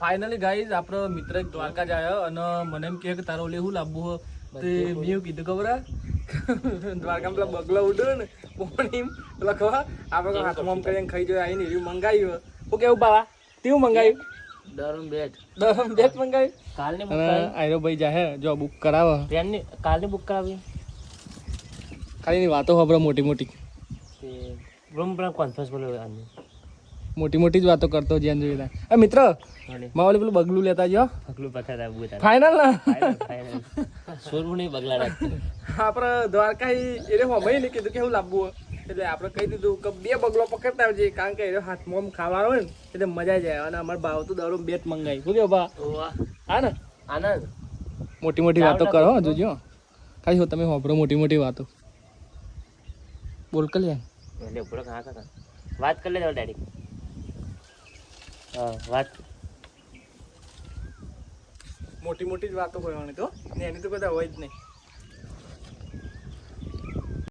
finally guys આપણો મિત્ર એક દ્વારકા જ આવ્યો અને મને એમ કહે કે તારો લેવું લાવવું તે મેં એવું કીધું ખબર દ્વારકા પેલા બગલો ઉડ્યો ને પોણી પેલા ખબર આપણે હાથમાં કરીને ખાઈ જોઈએ આવીને એવું મંગાવ્યું શું કેવું બાવા કેવું મંગાવ્યું દરમ બેટ મંગાવ્યું કાલની બુક આયરો ભાઈ જાહે જો બુક કરાવે ટ્રેનની કાલની બુક કરાવી ખાલી ની વાતો ખબર મોટી મોટી તે રૂમ પર કોન્ફરન્સ બોલો મોટી મોટી જ વાતો કરતો જ્યાં જોઈ એ મિત્ર માવલી પેલું બગલું લેતા જો બગલું પથાર આવું ફાઇનલ ના ફાઇનલ સોરું નહીં બગલા રાખ આપણે દ્વારકા એને હમઈ ને કીધું કે હું લાવવું એટલે આપણે કહી દીધું કે 2 બગલો પકડતા આવજે કારણ કે એ હાથમાં ખાવાનો હોય ને એટલે મજા જાય અને અમારે ભાવ તો દરો બેટ મંગાવી શું કેવું બા હા ને આનંદ મોટી મોટી વાતો કરો જોજો ખાલી તમે હોબળો મોટી મોટી વાતો બોલ કર લે એટલે ઉપર હા કાકા વાત કરી લે ડેડી વાત મોટી મોટી જ વાતો કરવાની તો ને એની તો બધા હોય જ નહીં